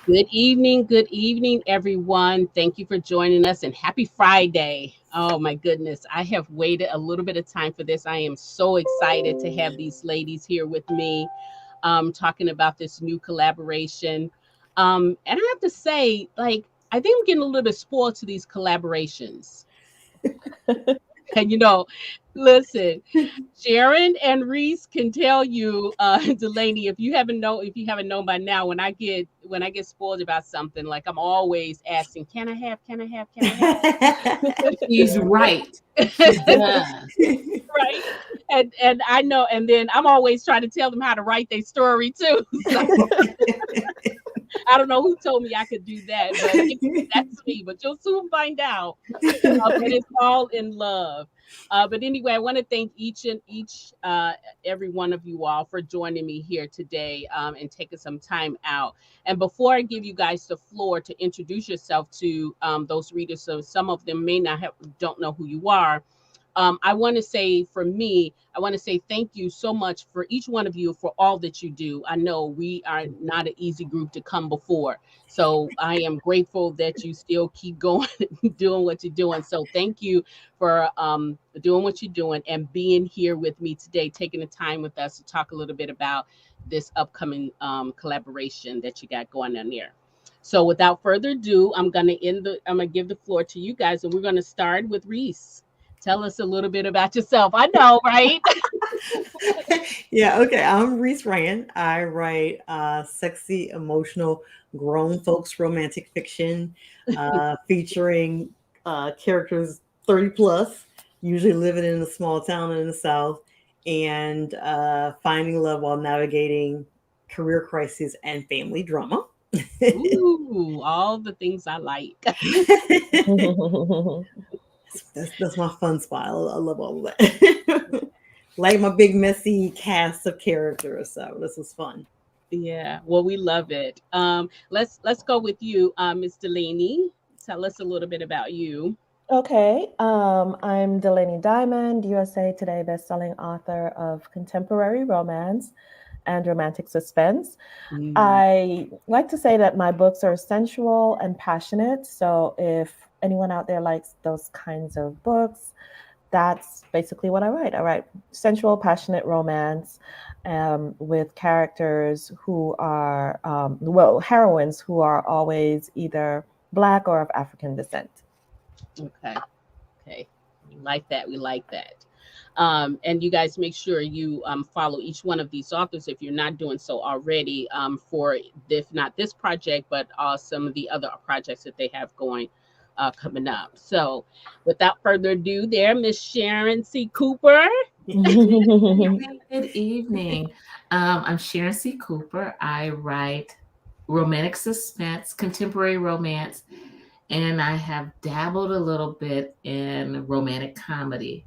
Good evening, everyone. Thank you for joining us and happy Friday. Oh my goodness, I have waited a little bit of time for this. I am so excited to have these ladies here with me talking about this new collaboration. And I have to say, I think I'm getting a little bit spoiled to these collaborations. And listen, Sharon and Reese can tell you, Delaney, if you haven't known by now, when I get spoiled about something, like I'm always asking, She's right. She can does. right? And I know, and then I'm always trying to tell them how to write their story too. So I don't know who told me I could do that, but that's me. But you'll soon find out. But it's all in love. But anyway, I want to thank every one of you all for joining me here today and taking some time out. And before I give you guys the floor to introduce yourself to those readers, so some of them may not have don't know who you are. I want to say, for me, I want to say thank you so much for each one of you for all that you do. I know we are not an easy group to come before. So I am grateful that you still keep going, doing what you're doing. So thank you for doing what you're doing and being here with me today, taking the time with us to talk a little bit about this upcoming collaboration that you got going on there. So without further ado, I'm gonna give the floor to you guys, and we're gonna start with Reese. Tell us a little bit about yourself. I know, right? Yeah, okay. I'm Reese Rand. I write sexy, emotional, grown folks romantic fiction featuring characters 30 plus, usually living in a small town in the South, and finding love while navigating career crises and family drama. Ooh, all the things I like. That's my fun spot. I love all of that. Like my big messy cast of characters. So this was fun. Yeah, well, we love it. Let's go with you, Miss Delaney. Tell us a little bit about you. Okay, I'm Delaney Diamond, USA Today bestselling author of contemporary romance and romantic suspense. Mm, I like to say that my books are sensual and passionate. So if anyone out there likes those kinds of books, that's basically what I write. I write sensual, passionate romance with characters who are, heroines who are always either Black or of African descent. okay, okay. We like that. We like that. And you guys make sure you follow each one of these authors if you're not doing so already for, if not this project, but some of the other projects that they have going coming up. So without further ado, there, Miss Sharon C. Cooper. Good evening. I'm Sharon C. Cooper. I write romantic suspense, contemporary romance, and I have dabbled a little bit in romantic comedy.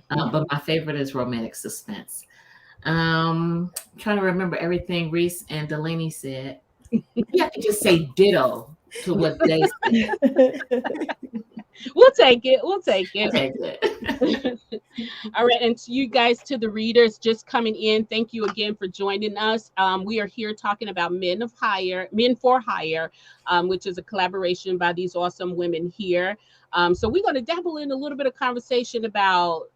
But my favorite is romantic suspense. Trying to remember everything Reese and Delaney said. You have to just say ditto to what they said. We'll take it. We'll take it. Okay, good. All right, and to you guys, to the readers just coming in, thank you again for joining us. We are here talking about Men for Hire, which is a collaboration by these awesome women here. So we're going to dabble in a little bit of conversation about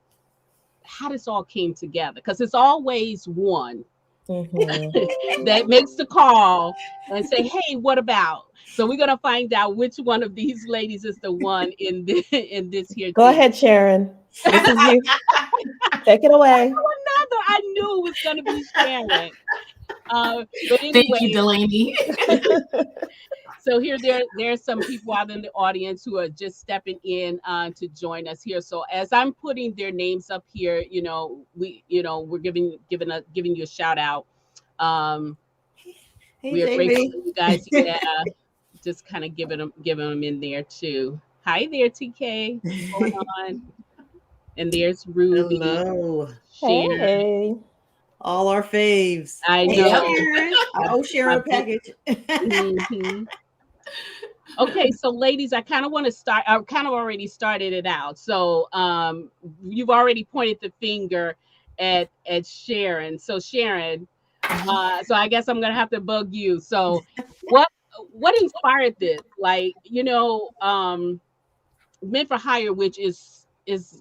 how this all came together, because it's always one Mhm. that makes the call and say, "Hey, what about?" So we're gonna find out which one of these ladies is the one in this here Go thing. ahead, Sharon. This is you. Take it away. Another, I knew it was gonna be Sharon. But Thank you, anyway, Delaney. so here there's some people out in the audience who are just stepping in to join us here. So as I'm putting their names up here, we're giving you a shout out. Um, Hey, we are grateful JB. for you guys. Yeah, just kind of giving them in there too. Hi there, TK. What's going on? And there's Ruby, Hello. Sharon. Hey. All our faves. I Hey, Yep. know. Sharon. I owe My Sharon a book. package. Mhm. Okay, so ladies, I kind of want to start. I kind of already started it out. So you've already pointed the finger at Sharon. So Sharon, Mhm. so I guess I'm gonna have to bug you. So what what inspired this? Like, Men for Hire, which is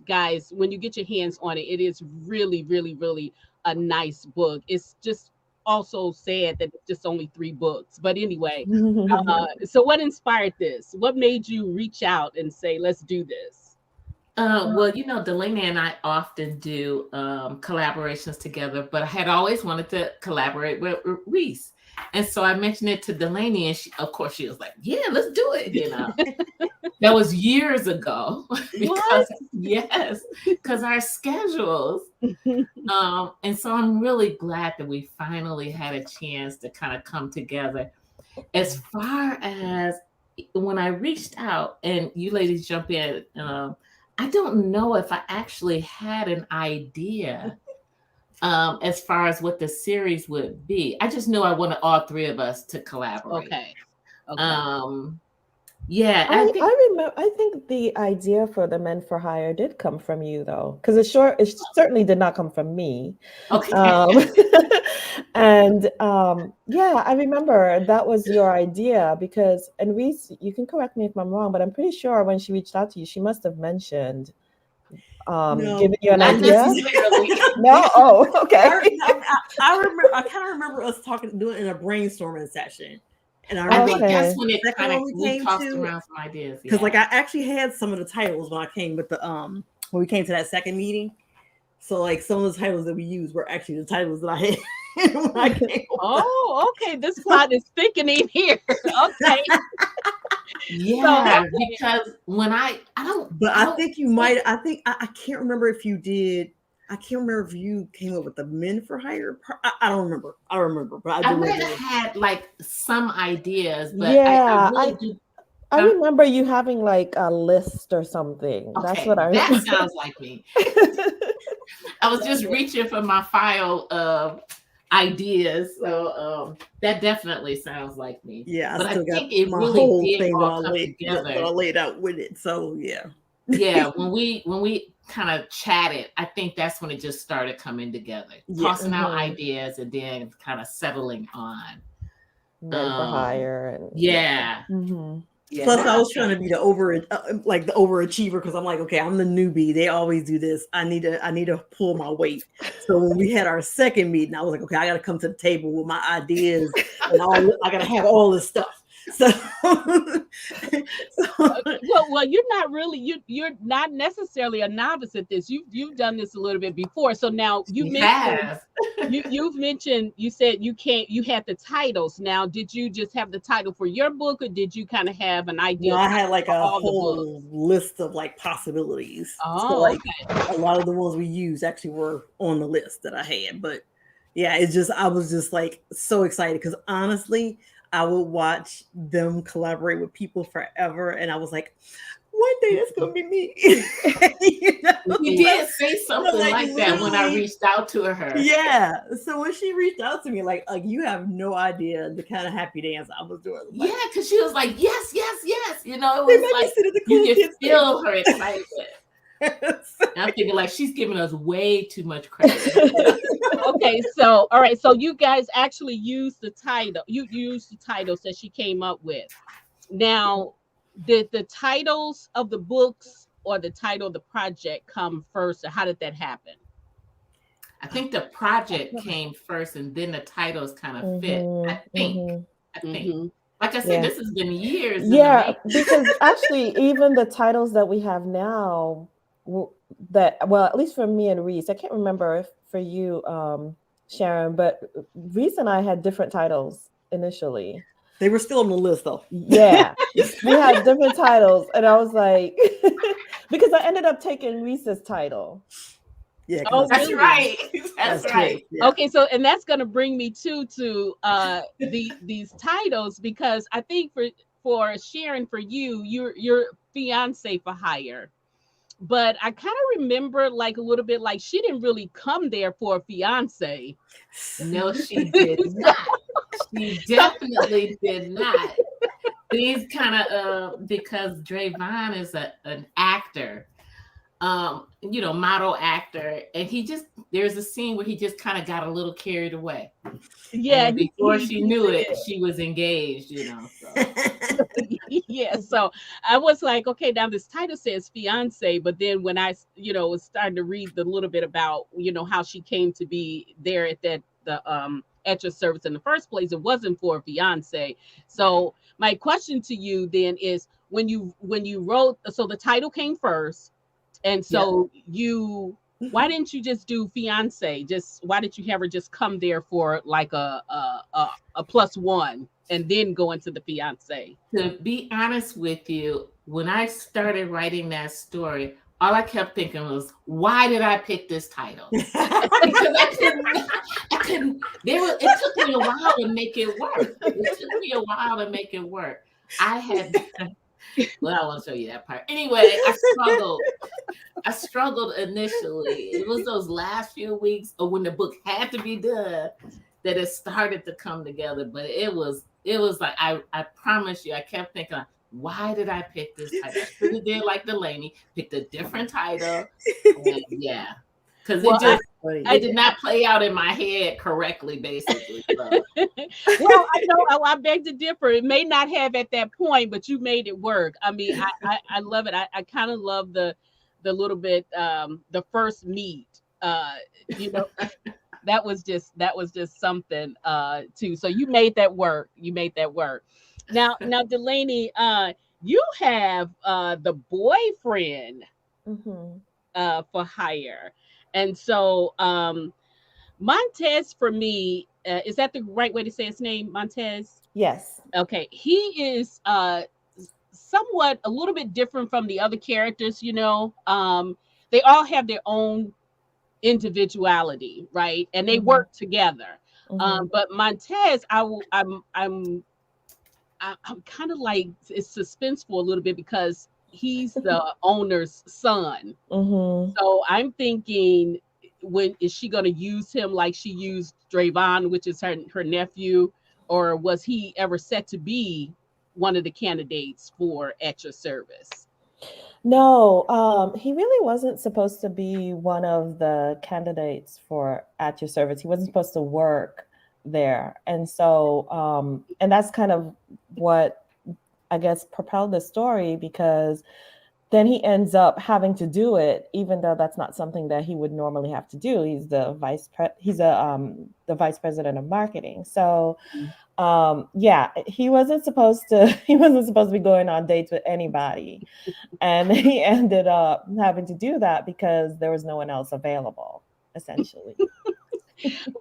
guys, when you get your hands on it, it is really, really, really a nice book. It's just also sad that it's just only 3 books. But anyway, so what inspired this? What made you reach out and say, let's do this? Well, Delaney and I often do collaborations together, but I had always wanted to collaborate with Reese. And so I mentioned it to Delaney, and of course, she was like, yeah, let's do it. That was years ago. because our schedules. And so I'm really glad that we finally had a chance to kind of come together. As far as when I reached out, and you ladies jump in, I don't know if I actually had an idea as far as what the series would be. I just knew I wanted all 3 of us to collaborate. Okay. Yeah, I remember. I think the idea for the Men for Hire did come from you, though, because it certainly did not come from me. Okay. And I remember that was your idea because, and Reese, you can correct me if I'm wrong, but I'm pretty sure when she reached out to you, she must have mentioned giving you an idea. No, oh, okay. I kind of remember us doing in a brainstorming session. And I think that's when we tossed around some ideas. Because like I actually had some of the titles when I came with when we came to that second meeting. So like some of the titles that we used were actually the titles that I had when I came. Oh, okay. This plot is thickening here. Okay. Yeah, because when I think you might. I can't remember if you did. I can't remember if you came up with the Men for Hire. I don't remember. But I might have had like some ideas, but I remember you having like a list or something. Okay, that's what I remember. That sounds like me. I was just reaching for my file of ideas, so that definitely sounds like me. Yeah, but I still think got it my really whole did thing all come together. that I laid out with it. So yeah. Yeah, when we kind of chatted, I think that's when it just started coming together, tossing out ideas and then kind of settling on Men for Hire. And, yeah. Yeah, plus, I was trying to be the overachiever because I'm like, okay, I'm the newbie. They always do this. I need to pull my weight. So when we had our second meeting, I was like, okay, I got to come to the table with my ideas and I got to have all this stuff. So, well, you're not really you're not necessarily a novice at this. You've done this a little bit before. So now you've mentioned you said you had the titles. Now, did you just have the title for your book, or did you kind of have an idea? No, I had like a whole list of like possibilities. Oh, so, like a lot of the ones we used actually were on the list that I had. But yeah, I was just like so excited because honestly, I would watch them collaborate with people forever. And I was like, one day that's going to be me. You did say something like that when I reached out to her. Yeah. So when she reached out to me, like you have no idea the kind of happy dance I was doing. Like, yeah, because she was like, yes. It was like, you could feel her excitement. I'm thinking like she's giving us way too much credit. Okay, so all right, so you guys actually used the title. You used the titles that she came up with. Now, did the titles of the books or the title of the project come first, or how did that happen? I think the project came first, and then the titles kind of fit. I think. Like I said, this has been years. Yeah, because actually, even the titles that we have now, at least for me and Reese, I can't remember if for you, Sharon, but Reese and I had different titles initially. They were still on the list though. Yeah, we had different titles, and I was like, because I ended up taking Reese's title. Yeah, that's really right. That's right. Yeah. Okay, so and that's going to bring me to these titles, because I think for Sharon, for you're fiance for hire. But I kind of remember like a little bit like she didn't really come there for a fiance. No, she did not. She definitely did not. These kind of because Drayvon is an actor. model actor, and there's a scene where he just kind of got a little carried away. Yeah, and before she knew it, she was engaged. So. Yeah, so I was like, okay, now this title says fiance, but then when I was starting to read the little bit about how she came to be there at at your service in the first place, it wasn't for a fiance. So my question to you then is, when you wrote, so the title came first, and so why didn't you just do fiance? Why did you have her just come there for like a plus one and then go into the fiance? To be honest with you, when I started writing that story, all I kept thinking was, why did I pick this title? Because I couldn't. It took me a while to make it work. I had. Well, I won't show you that part. Anyway, I struggled initially. It was those last few weeks of when the book had to be done that it started to come together. But it was like, I promise you, I kept thinking, why did I pick this title? I should have did like Delaney, picked a different title. And yeah. Because it did not play out in my head correctly, basically. So. Well, I know I beg to differ. It may not have at that point, but you made it work. I mean, I love it. I kind of love the little bit the first meet. That was just something too. So you made that work. Now Delaney, you have the boyfriend for hire. And so Montez, for me, is that the right way to say his name? Montez? Yes. Okay. He is somewhat a little bit different from the other characters, they all have their own individuality, right? And they work together. But Montez, I'm kind of like, it's suspenseful a little bit because he's the owner's son. So I'm thinking, when is she going to use him like she used Drayvon, which is her nephew, or was he ever set to be one of the candidates for At Your Service? No, he really wasn't supposed to be one of the candidates for At Your Service. He wasn't supposed to work there. And so, and that's kind of what I guess propelled the story, because then he ends up having to do it, even though that's not something that he would normally have to do. He's the vice president of marketing. So, he wasn't supposed to be going on dates with anybody, and he ended up having to do that because there was no one else available, essentially.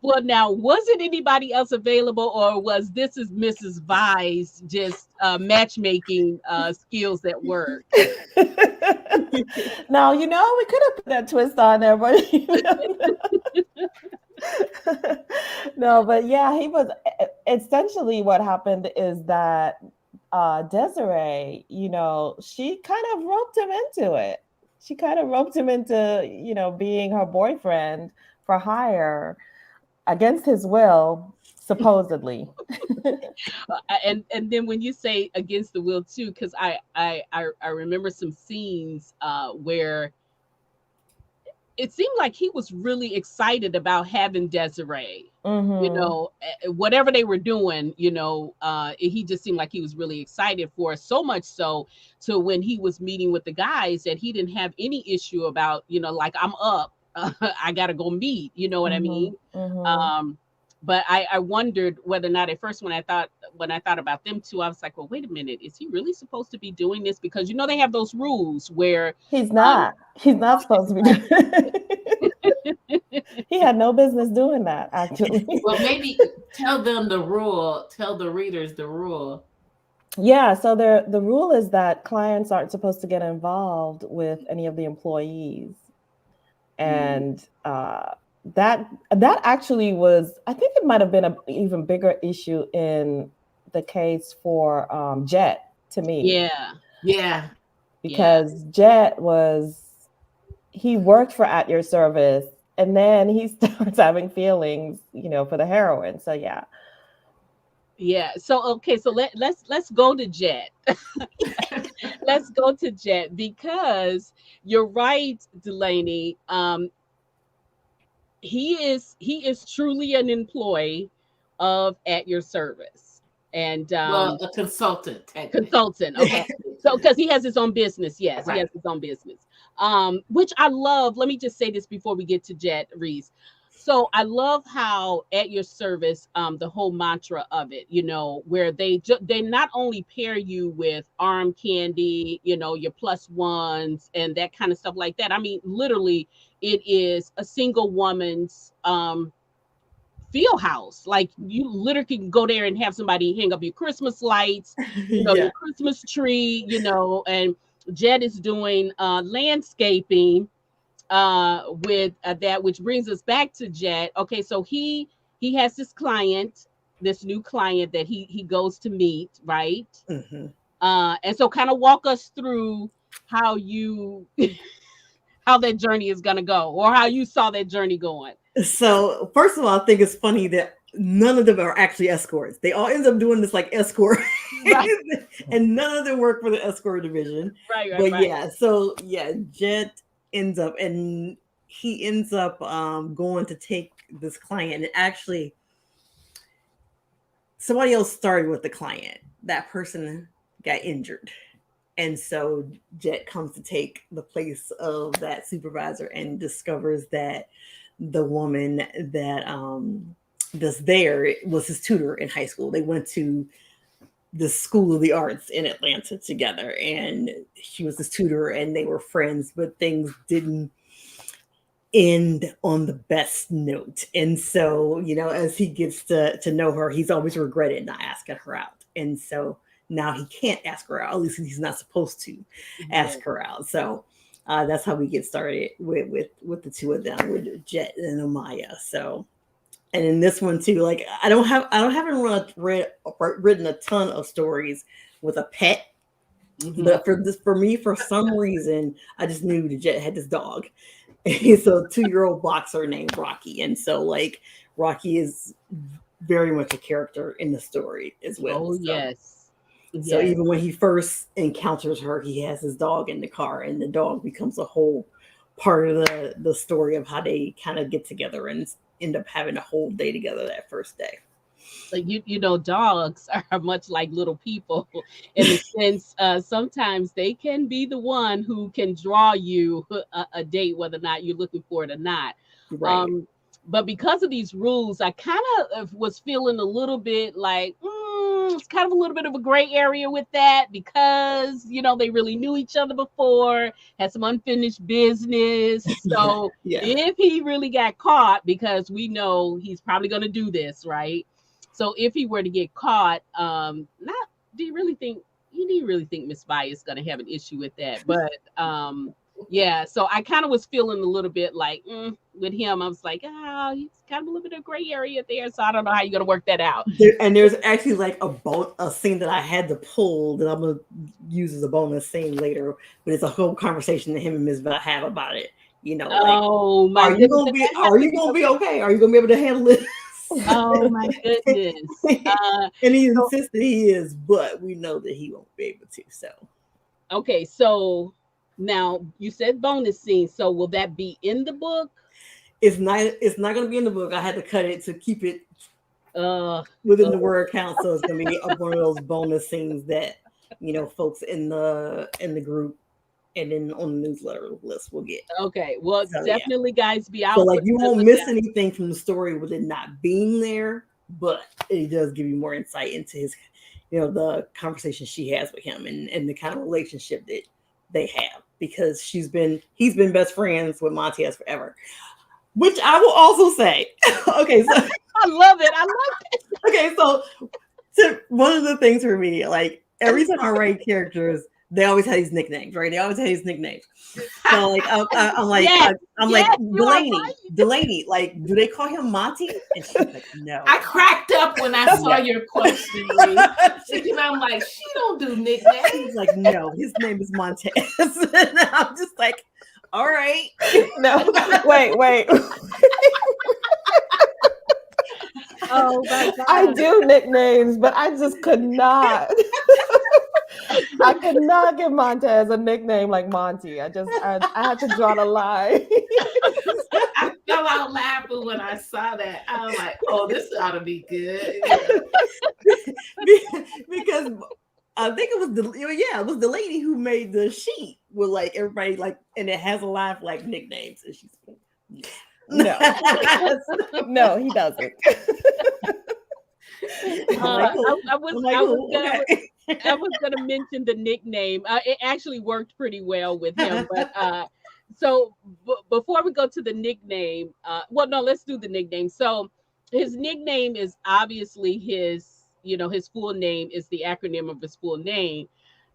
Well, now, wasn't anybody else available, or was this is Mrs. Vi's just matchmaking skills at work? No, we could have put that twist on there, but no, but yeah, he was. Essentially, what happened is that Desiree, she kind of roped him into it. She kind of roped him into, being her boyfriend for hire against his will, supposedly. And then when you say against the will too, because I remember some scenes where it seemed like he was really excited about having Desiree. Whatever they were doing, he just seemed like he was really excited for it. So much so to when he was meeting with the guys that he didn't have any issue about, like, I'm up. I gotta go meet, you know what I mean? But I wondered whether or not at first when I thought about them two, I was like, well, wait a minute, is he really supposed to be doing this? Because they have those rules where he's not supposed to be doing it. He had no business doing that, actually. Well, maybe tell them the rule, tell the readers the rule. Yeah, so the rule is that clients aren't supposed to get involved with any of the employees. And that actually was, I think it might have been an even bigger issue in the case for Jet, to me. Yeah. Because Jet he worked for At Your Service, and then he starts having feelings, for the heroine. So yeah. Yeah. So okay. So let's go to Jet. let's go to Jet, because you're right, Delaney. He is truly an employee of At Your Service, and Well, a consultant, technically. consultant. Okay, so because he has his own business, yes, he Right. has his own business, which I love. Let me just say this before we get to Jet, Reese. So I love how At Your Service, the whole mantra of it, where they not only pair you with arm candy, your plus ones and that kind of stuff like that. I mean, literally, it is a single woman's field house. Like, you literally can go there and have somebody hang up your Christmas lights, Yeah. your Christmas tree, and Jed is doing landscaping with that, which brings us back to Jed. Okay, so he has this new client that he goes to meet, right? Mhm. And so kind of walk us through how you how that journey is gonna go, or how you saw that journey going. So first of all, I think it's funny that none of them are actually escorts. They all end up doing this like escort, Right. and none of them work for the escort division. Right. But yeah, so yeah, Jet ends up and he ends up going to take this client, and actually somebody else started with the client. That person got injured. And so Jet comes to take the place of that supervisor and discovers that the woman that's there was his tutor in high school. They went to the School of the Arts in Atlanta together, and she was his tutor, and they were friends, but things didn't end on the best note. And so, as he gets to know her, he's always regretted not asking her out. And so now he can't ask her out. At least he's not supposed to ask her out. So that's how we get started with the two of them, with Jet and Amaya. So, and in this one too, like I haven't written a ton of stories with a pet, but for me, for some reason, I just knew that Jet had this dog. So 2-year-old boxer named Rocky, and so like Rocky is very much a character in the story as well. Oh, yes. So even when he first encounters her, he has his dog in the car, and the dog becomes a whole part of the story of how they kind of get together and end up having a whole day together that first day. Like, dogs are much like little people in the sense, sometimes they can be the one who can draw you a date, whether or not you're looking for it or not. Right. But because of these rules, I kind of was feeling a little bit like, it's kind of a little bit of a gray area with that, because, they really knew each other before, had some unfinished business. So if he really got caught, because we know he's probably going to do this, right? So if he were to get caught, do you really think Miss Vi is going to have an issue with that? But yeah, so I kind of was feeling a little bit like with him. I was like, he's kind of a little bit of gray area there. So I don't know how you're going to work that out. And there's actually like a scene that I had to pull that I'm going to use as a bonus scene later, but it's a whole conversation that him and Ms. Vi have about it. Oh my goodness. Are you going to be okay? Are you going to be able to handle it? Oh my goodness. And he insists that he is, but we know that he won't be able to. So okay, so now you said bonus scene. So will that be in the book? It's not going to be in the book. I had to cut it to keep it within the word count. So it's going to be one of those bonus scenes that folks in the group and then on the newsletter list will get. Okay, well, so, definitely, guys, be out. So like you won't miss anything from the story with it not being there, but it does give you more insight into his, the conversation she has with him and the kind of relationship that they have, because he's been best friends with Montez forever, which I will also say. Okay, so I love it. Okay, so one of the things for me, like every time I write characters, they always have these nicknames, right? They always have these nicknames. So like I'm like, yes, like Delaney, like, do they call him Monty? And she's like, no. I cracked up when I saw your question. I'm like, she don't do nicknames. She's like, no, his name is Montez. And I'm just like, all right. No, wait. Oh my God. I do nicknames, but I just could not. I could not give Montez a nickname like Monty. I had to draw the line. I fell out laughing when I saw that. I was like, "Oh, this ought to be good." Because I think it was Delaney who made the sheet with like everybody like, and it has a lot of like nicknames, and she's no, no, he doesn't. I was going to mention the nickname. It actually worked pretty well with him. But so before we go to the nickname, well, no, let's do the nickname. So his nickname is obviously his full name is the acronym of his full name.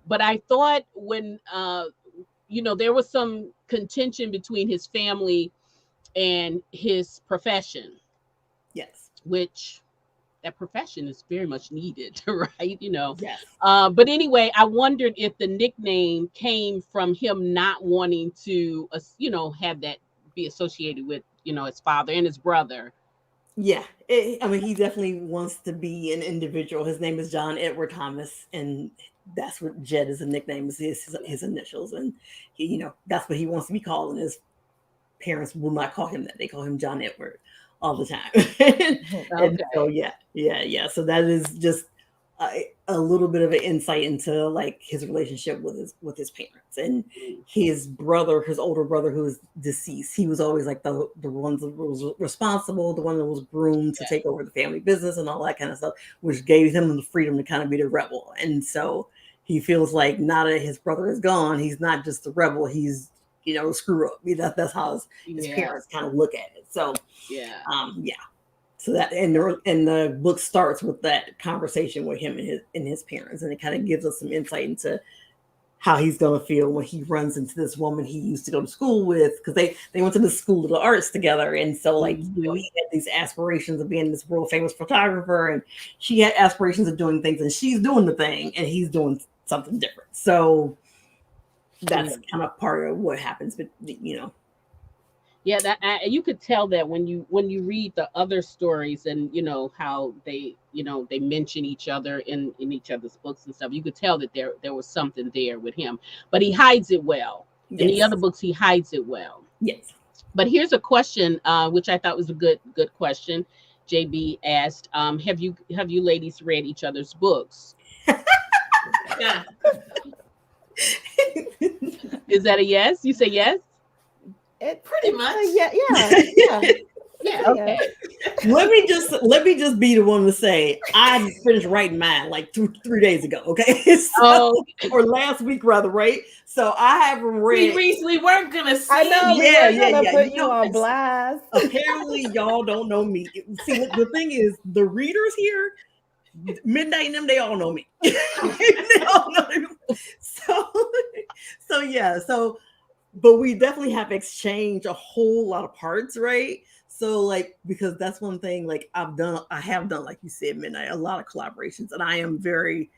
But I thought when, there was some contention between his family and his profession. Yes. Which that profession is very much needed, right? Yes. But anyway, I wondered if the nickname came from him not wanting to, have that be associated with, his father and his brother. Yeah. He definitely wants to be an individual. His name is John Edward Thomas, and that's what Jed is a nickname, is his initials. And he, that's what he wants to be called. And his parents will not call him that. They call him John Edward all the time. And so yeah. So that is just a little bit of an insight into like his relationship with his parents, and his older brother who is deceased. He was always like the one that was responsible, the one that was groomed to take over the family business and all that kind of stuff, which gave him the freedom to kind of be the rebel. And so he feels like now that his brother is gone, he's not just the rebel, he's screw up. That's how his parents kind of look at it. So So that and the book starts with that conversation with him and his parents, and it kind of gives us some insight into how he's gonna feel when he runs into this woman he used to go to school with, because they went to the School of the Arts together, and so like he had these aspirations of being this world famous photographer, and she had aspirations of doing things, and she's doing the thing, and he's doing something different. So that's kind of part of what happens, but Yeah, that you could tell that when you read the other stories, and how they mention each other in each other's books and stuff. You could tell that there was something there with him, but he hides it well. Yes. In the other books, he hides it well. Yes. But here's a question, which I thought was a good question. JB asked, "Have you ladies read each other's books?" Yeah. Is that a yes? You say yes? It pretty much. Yeah. Okay. Let me just be the one to say I finished writing mine like 3 days ago. Okay. Or last week rather, right? So I haven't read. Reese, we weren't gonna see. I know. Yeah. Put you on blast. Apparently, y'all don't know me. See, the thing is, the readers here, Midnight and them, they all know me. They all know me. So yeah. So. But we definitely have exchanged a whole lot of parts, right? So like, because that's one thing, like I have done, like you said, Midnight, a lot of collaborations, and I am very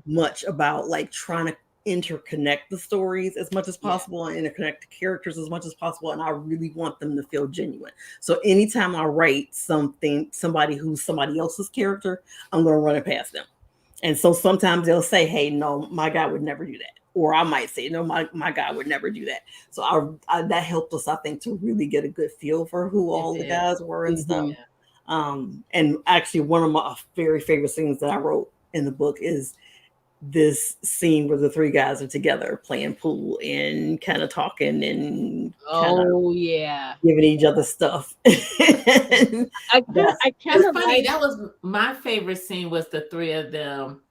much about like trying to interconnect the stories as much as possible and interconnect the characters as much as possible. And I really want them to feel genuine. So anytime I write somebody who's somebody else's character, I'm going to run it past them. And so sometimes they'll say, hey, no, my guy would never do that. Or I might say, no, my guy would never do that. So that helped us, I think, to really get a good feel for who all the guys were and stuff. And actually, one of my very favorite scenes that I wrote in the book is this scene where the three guys are together playing pool and kind of talking and giving each other stuff. I kind of funny. That was my favorite scene, was the three of them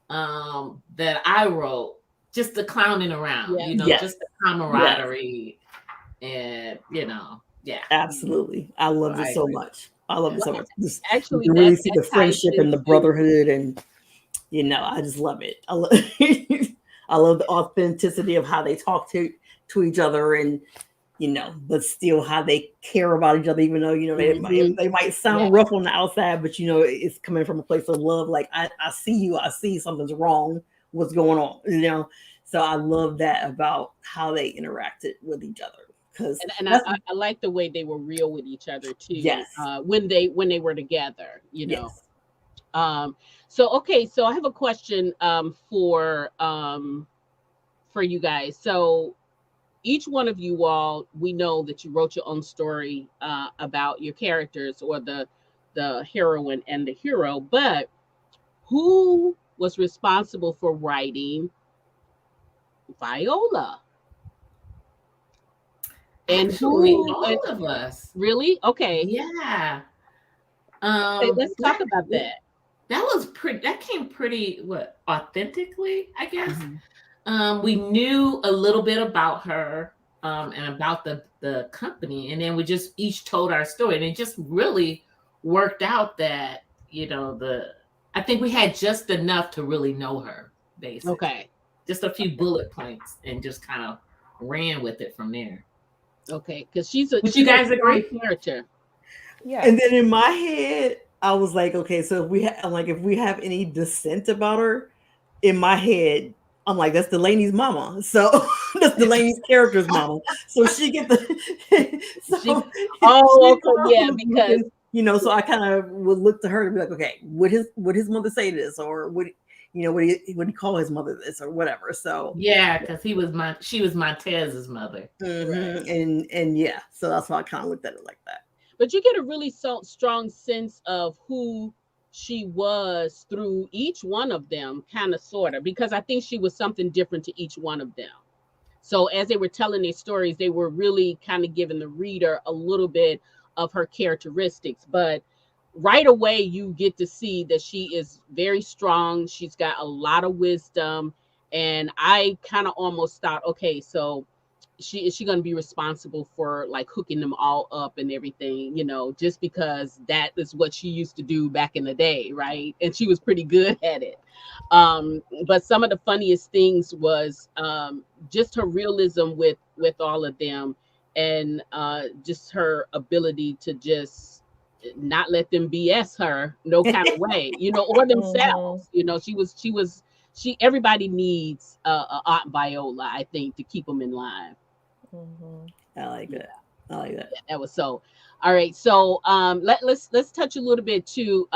that I wrote. Just the clowning around, just the camaraderie, and absolutely. I love it so much. I love it so much. Actually, you really see the friendship and the brotherhood, and I just love it. I love the authenticity of how they talk to each other, and but still how they care about each other, even though they might sound rough on the outside, but it's coming from a place of love. Like I see you, I see something's wrong. What's going on, so I love that about how they interacted with each other, because I like the way they were real with each other too. Yes. When they were together, So I have a question for you guys. So each one of you all, we know that you wrote your own story about your characters, or the heroine and the hero, but who was responsible for writing Viola? And Actually, who all of us. really? Okay. Yeah. Okay, let's talk about that. That was pretty. That came pretty authentically, I guess. Mhm. We knew a little bit about her and about the company, and then we just each told our story, and it just really worked out that I think we had just enough to really know her, basically. Okay. Just a few bullet points, and just kind of ran with it from there. Okay, because Would you guys agree? Character. Yeah. And then in my head, I was like, okay, so if we have any dissent about her, in my head, I'm like, that's Delaney's mama. So that's Delaney's character's mama. So she get the Yeah, because so I kind of would look to her and be like, okay, would his mother say this, or would he call his mother this, or whatever. So yeah, because she was Montez's mother. Mm-hmm. And yeah, so that's why I kind of looked at it like that. But you get a really strong sense of who she was through each one of them, kind of, sort of, because I think she was something different to each one of them. So as they were telling their stories, they were really kind of giving the reader a little bit of her characteristics. But right away, you get to see that she is very strong. She's got a lot of wisdom. And I kind of almost thought, okay, so is she going to be responsible for like hooking them all up and everything, just because that is what she used to do back in the day, right? And she was pretty good at it. But some of the funniest things was just her realism with all of them, and just her ability to just not let them BS her no kind of way, or themselves. Everybody needs Aunt Viola, I think, to keep them in line. I like that. I like that. That was so. All right, so let's touch a little bit to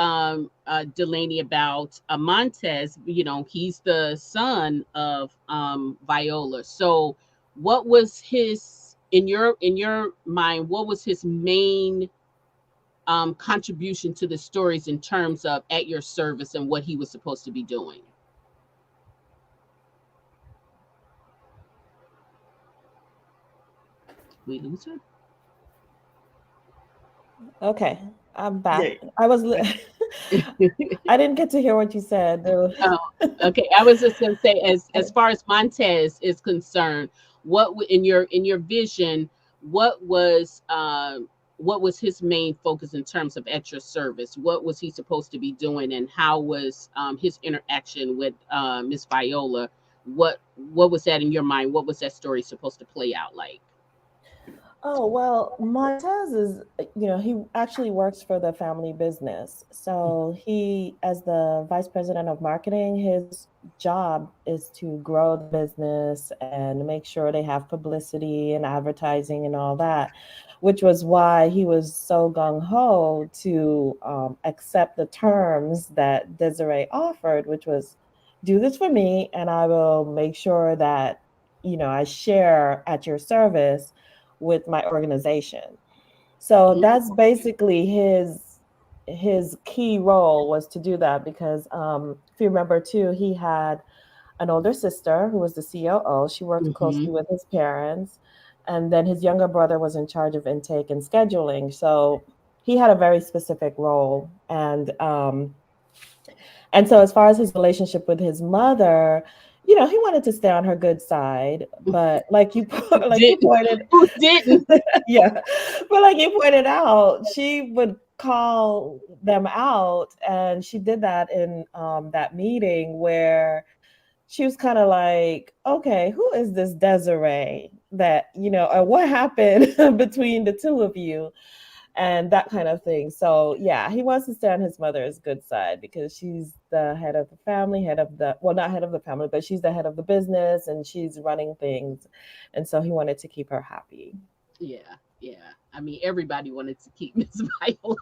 Delaney about Montez. He's the son of Viola. So, what was his, in your mind? What was his main contribution to the stories in terms of at your service and what he was supposed to be doing? We lose her. Okay, I'm back. Yeah. I was. I didn't get to hear what you said. Oh, okay. I was just going to say, as far as Montez is concerned, in your vision, what was his main focus in terms of at your service? What was he supposed to be doing, and how was his interaction with Miss Viola? What was that in your mind? What was that story supposed to play out like? Oh, well, Montez is, he actually works for the family business. So he, as the vice president of marketing, his job is to grow the business and make sure they have publicity and advertising and all that, which was why he was so gung-ho to accept the terms that Desiree offered, which was, do this for me and I will make sure that, I share at your service with my organization. So that's basically his key role, was to do that, because if you remember too, he had an older sister who was the COO. She worked closely with his parents, and then his younger brother was in charge of intake and scheduling. So he had a very specific role, and so as far as his relationship with his mother, he wanted to stay on her good side, but like you pointed, who didn't? yeah, but like you pointed out, she would call them out, and she did that in that meeting where she was kind of like, okay, who is this Desiree that, or what happened between the two of you? And that kind of thing. So yeah, he wants to stay on his mother's good side because she's the head of the family, not head of the family, but she's the head of the business and she's running things. And so he wanted to keep her happy. Yeah. Yeah. I mean, everybody wanted to keep Miss Viola.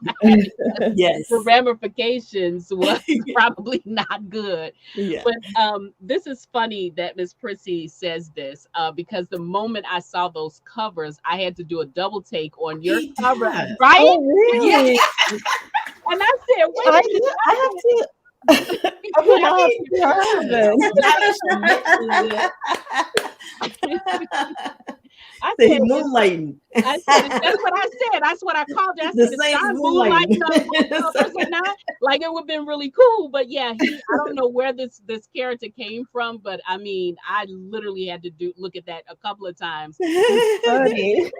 Yes. The ramifications was probably not good. Yeah. But this is funny that Miss Prissy says this because the moment I saw those covers, I had to do a double take on your He cover, does. right? Oh, really? And I said, wait a minute. I have to. Okay, now I have to try this. Now that you mentioned it, I Say said, moonlighting. I said, that's what I said. That's what I called it. I The said, same Sean moonlighting. moonlighting on book covers or not? Like it would have been really cool. But yeah, I don't know where this character came from, but I mean, I literally had to look at that a couple of times. Funny.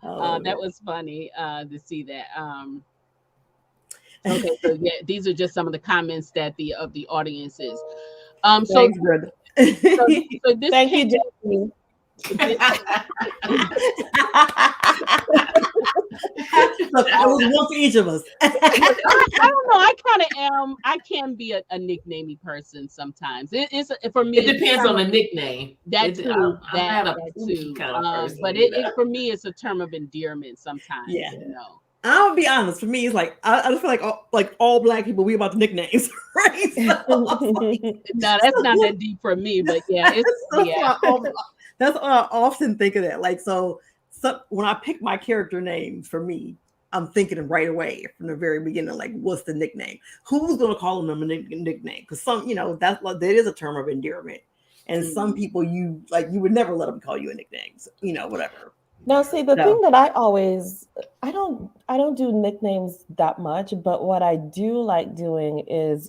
That was funny to see that. Okay, so yeah, these are just some of the comments that the audience is. So Thanks, brother. so this Thank came, you, Jackie. Look, it was one for each of us. I don't know. I kind of am. I can be a nicknamey person sometimes. It's for me. it depends on the nickname. That too. I'm not a That pushy too. kind of person, But you know. it for me, it's a term of endearment sometimes. Yeah. You know. I'll be honest. For me, it's like I just feel like all black people, we about the nicknames, right? No, that's not that deep for me. But yeah, That's what I often think of that. Like so when I pick my character names for me, I'm thinking right away from the very beginning, like what's the nickname? Who's gonna call them a nickname? Because some, that is a term of endearment, and some people you would never let them call you a nickname. So, whatever. Now, see, the thing that I don't do nicknames that much, but what I do like doing is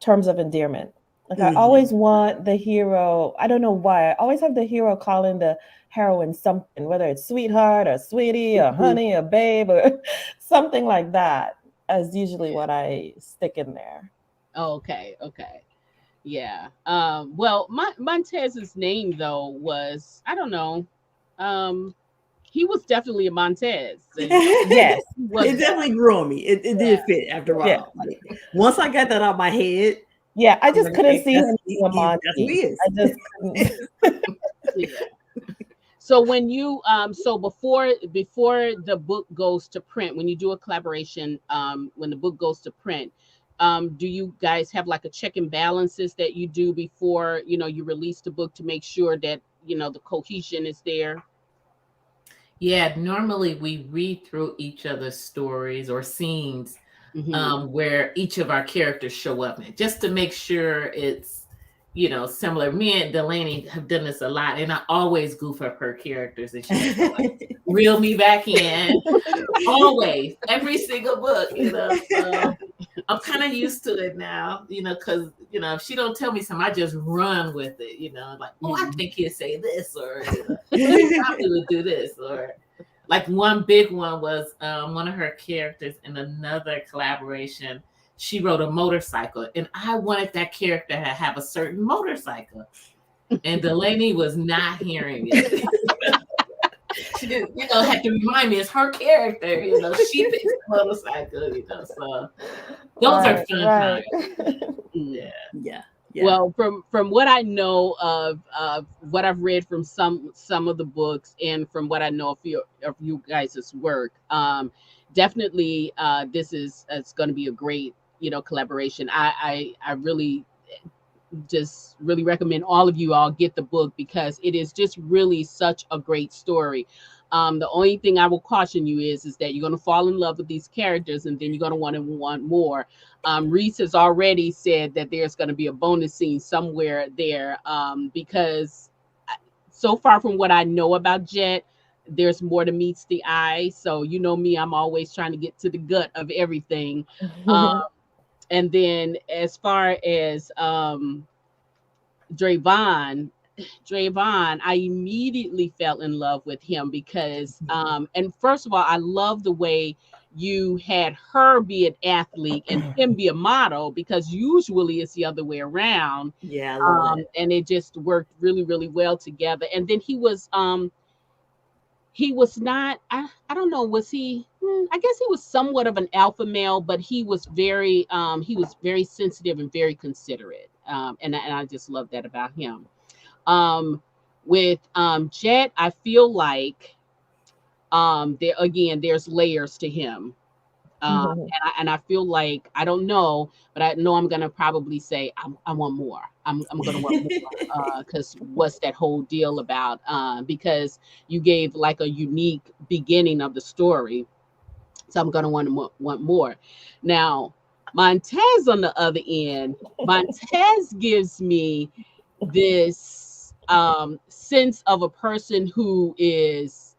terms of endearment. Like I always want the hero. I don't know why. I always have the hero calling the heroine something, whether it's sweetheart or sweetie or honey or babe or something like that. As usually what I stick in there. Okay. Yeah. Well, Montez's name though was, I don't know. He was definitely a Montez. Yes. It definitely grew on me. It did fit after a while. Yeah. Like, once I got that out of my head. Yeah, I just couldn't see him being a That's who he is. I just couldn't. Yeah. So when you so before the book goes to print, when you do a collaboration, when the book goes to print, do you guys have like a check and balances that you do before you release the book to make sure that the cohesion is there? Yeah, normally we read through each other's stories or scenes where each of our characters show up in, just to make sure it's similar. Me and Delaney have done this a lot, and I always goof up her characters, and she like, reel me back in. Always, every single book. So I'm kind of used to it now. Because if she don't tell me something, I just run with it. Like, oh, I think he'll say this, or he probably would do this, or. Like one big one was one of her characters in another collaboration. She rode a motorcycle, and I wanted that character to have a certain motorcycle, and Delaney was not hearing it. She didn't, had to remind me it's her character. She picks the motorcycle. So those are fun times. Yeah. Well, from what I know of what I've read from some of the books and from what I know of you guys' work, definitely it's going to be a great collaboration. I really just really recommend all of you all get the book because it is just really such a great story. The only thing I will caution you is that you're going to fall in love with these characters and then you're going to want more. Reese has already said that there's going to be a bonus scene somewhere there because so far from what I know about Jet, there's more than meets the eye. So me, I'm always trying to get to the gut of everything. And then as far as Drayvon, I immediately fell in love with him because and first of all, I love the way you had her be an athlete and him be a model because usually it's the other way around. Yeah, I love that. And it just worked really, really well together. And then he was not, I don't know, was he, I guess he was somewhat of an alpha male, but he was very sensitive and very considerate. And I just love that about him. With Jet, I feel like there again, there's layers to him. And I feel like, I don't know, but I know I'm gonna probably say I want more. I'm gonna want more because what's that whole deal about? Because you gave like a unique beginning of the story, so I'm gonna want more. Now, Montez on the other end, Montez gives me this sense of a person who is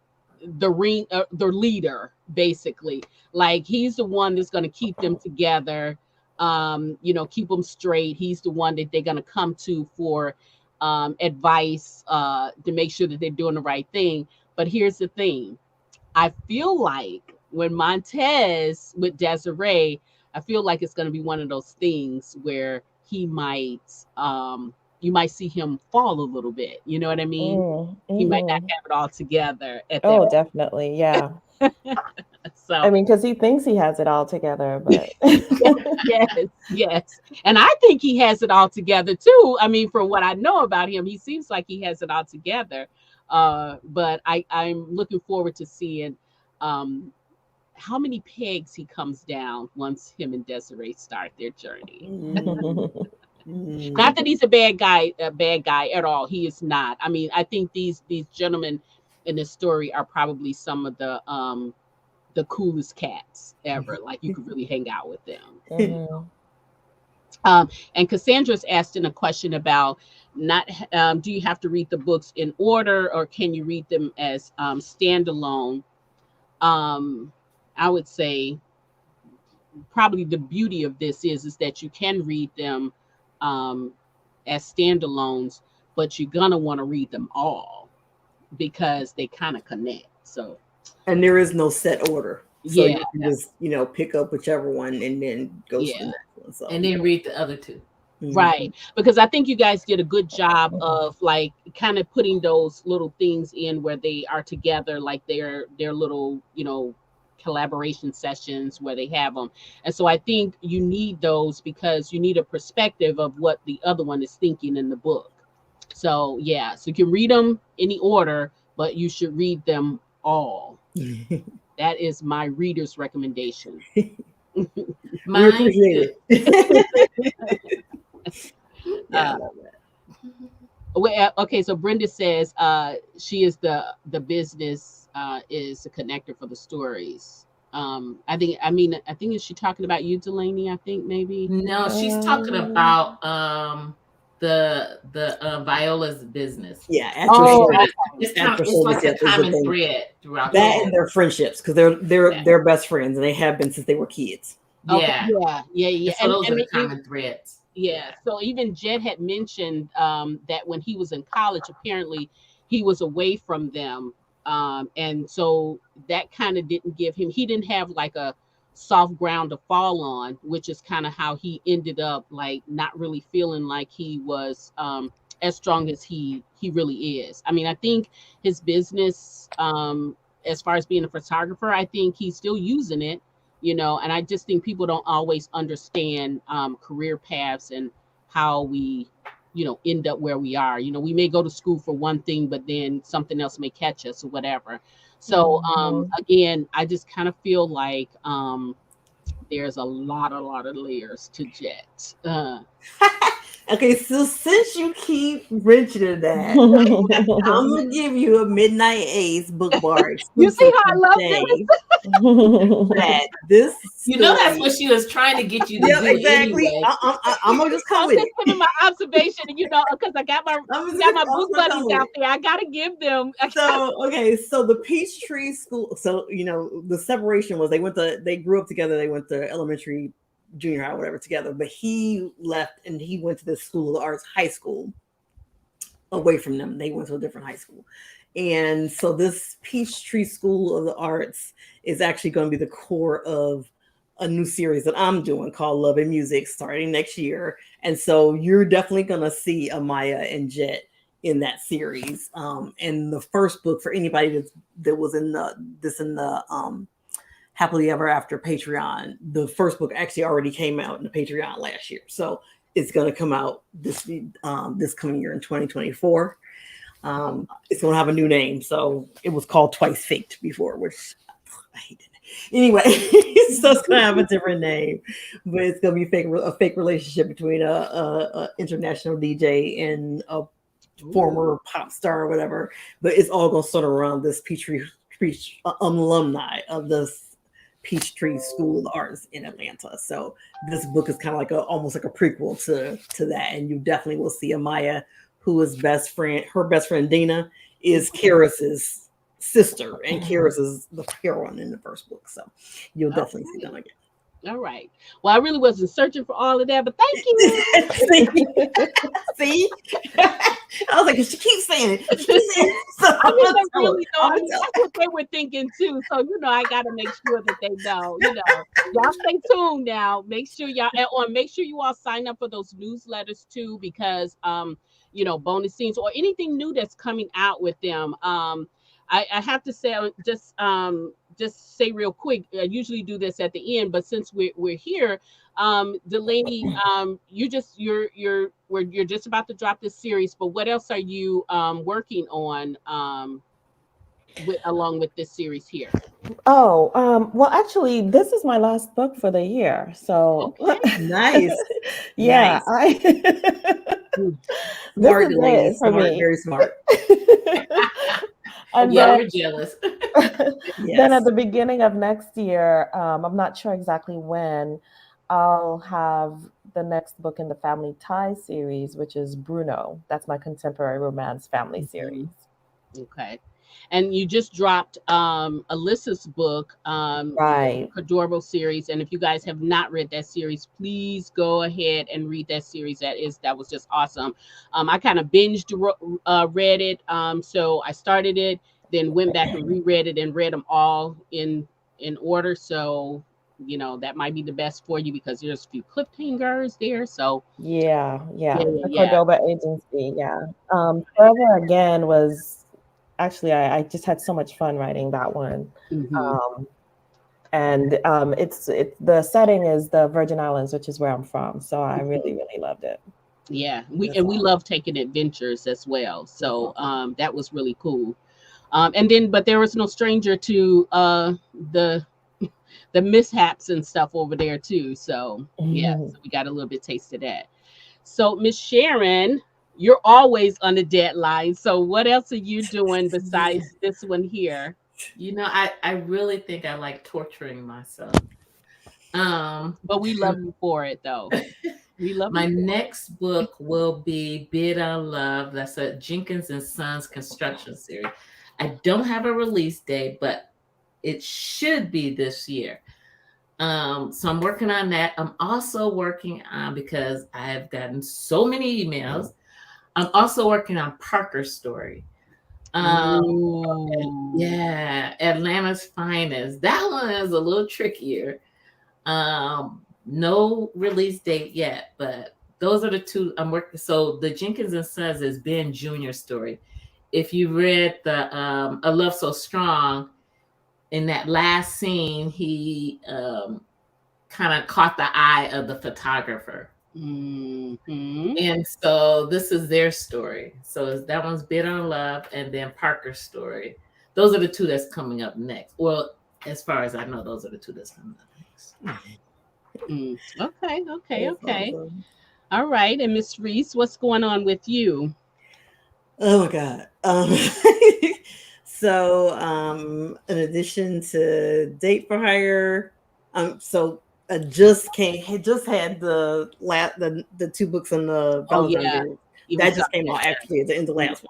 the leader, basically. Like, he's the one that's going to keep them together, keep them straight. He's the one that they're going to come to for advice, to make sure that they're doing the right thing. But here's the thing: I feel like when Montez with Desiree, I feel like it's going to be one of those things where he might, you might see him fall a little bit. You know what I mean? Mm-hmm. He might not have it all together at that Oh, point. definitely. Yeah. So, I mean, because he thinks he has it all together, but yes. And I think he has it all together too. I mean, from what I know about him, he seems like he has it all together. But I'm looking forward to seeing how many pegs he comes down once him and Desiree start their journey. Not that he's a bad guy at all. He is not. I mean, I think these gentlemen in this story are probably some of the coolest cats ever. Like, you could really hang out with them. Mhm. And Cassandra's asking a question about not do you have to read the books in order, or can you read them as standalone? I would say probably the beauty of this is that you can read them um, as standalones, but you're gonna want to read them all because they kind of connect. So, And there is no set order. So yeah, you can just, pick up whichever one and then go to the yeah, next one. So And then read the other two. right. Because I think you guys did a good job of like kind of putting those little things in where they are together, like their little, collaboration sessions where they have them. And so I think you need those because you need a perspective of what the other one is thinking in the book. So yeah, so you can read them in the order, but you should read them all. That is my reader's recommendation. we Mine appreciate too. it. Yeah, I love that. Okay, so Brenda says she is the business is a connector for the stories. I think is she talking about you, Delaney? I think maybe. No, she's talking about the Viola's business. Yeah, Oh, It's like a common thread throughout that and their friendships, because they're best friends and they have been since they were kids. Yeah. Okay, yeah. So those are the common threads. Yeah. So even Jed had mentioned that when he was in college, apparently he was away from them. And so that kind of didn't give him, he didn't have like a soft ground to fall on, which is kind of how he ended up like not really feeling like he was as strong as he really is. I mean, I think his business, as far as being a photographer, I think he's still using it. And I just think people don't always understand career paths and how we, end up where we are. We may go to school for one thing, but then something else may catch us or whatever. So again, I just kind of feel like there's a lot of layers to Jet. Okay, so since you keep mentioning that, I'm gonna give you a Midnight Ace bookmark. You see how I love this? That this that's what she was trying to get you to do. Exactly. Anyway. I'm gonna just come with it. Giving my observation, because I got my book buddies out there. I gotta give them. So the Peachtree School. So the separation was they grew up together. They went to elementary, junior high, whatever, together. But he left and he went to this School of the Arts high school away from them. They went to a different high school. And so this Peachtree School of the Arts is actually going to be the core of a new series that I'm doing called Love and Music starting next year. And so you're definitely going to see Amaya and Jet in that series. And the first book, for anybody that was in the Happily Ever After Patreon, the first book actually already came out in the Patreon last year. So it's going to come out this coming year in 2024. It's going to have a new name. So it was called Twice Faked before, which I hated it. Anyway, so it's going to have a different name, but it's going to be a fake relationship between a international DJ and a former pop star or whatever. But it's all going to sort of around this Peachtree alumni of this Peachtree School of the Arts in Atlanta. So this book is kind of like almost like a prequel to that, and you definitely will see Amaya, who is her best friend Dina is Karis's sister, and Karis is the heroine in the first book. So you'll definitely see them again. All right. Well, I really wasn't searching for all of that, but thank you. See? I was like, she keeps saying it. So I mean, they really know. I mean, that's what they were thinking too. So, I got to make sure that they know. Y'all stay tuned now. Make sure make sure you all sign up for those newsletters too, because bonus scenes or anything new that's coming out with them. I have to say, just say real quick. I usually do this at the end, but since we're here, Delaney, you're just about to drop this series. But what else are you working on along with this series here? Oh, well, actually, this is my last book for the year. So nice. Yeah, nice. Smart, Delaney, smart, very smart. And we're jealous. Then at the beginning of next year, I'm not sure exactly when, I'll have the next book in the Family Ties series, which is Bruno. That's my contemporary romance family series. Okay. And you just dropped Alyssa's book, right, Adorable series. And if you guys have not read that series, please go ahead and read that series. That was just awesome. I kind of binged read it. So I started it, then went back and reread it and read them all in order. So that might be the best for you because there's a few cliffhangers there. So yeah. The Cordoba Agency, Forever Again was. Actually, I just had so much fun writing that one. Mm-hmm. It's the setting is the Virgin Islands, which is where I'm from. So I really, really loved it. Yeah, we love taking adventures as well. So that was really cool. But there was no stranger to the mishaps and stuff over there too. So so we got a little bit taste of that. So Miss Sharon, you're always on the deadline. So what else are you doing besides this one here? I really think I like torturing myself. But we love you for it though. We love my next book will be Bid on Love. That's a Jenkins and Sons construction series. I don't have a release date, but it should be this year. So I'm working on that. I'm also working on, because I've gotten so many emails, I'm also working on Parker's story. Atlanta's Finest. That one is a little trickier. No release date yet, but those are the two I'm working. So the Jenkins and Sons is Ben Jr.'s story. If you read the A Love So Strong, in that last scene, he kind of caught the eye of the photographer. Mm-hmm. And so this is their story. So that one's Bid on Love, and then Parker's story. Those are the two that's coming up next. Well, as far as I know, those are the two that's coming up next. Okay. Awesome. All right. And Miss Reese, what's going on with you? Oh my God. So in addition to Date for Hire, so I just had the two books on the Valentine's Day. That just came out actually at the end of last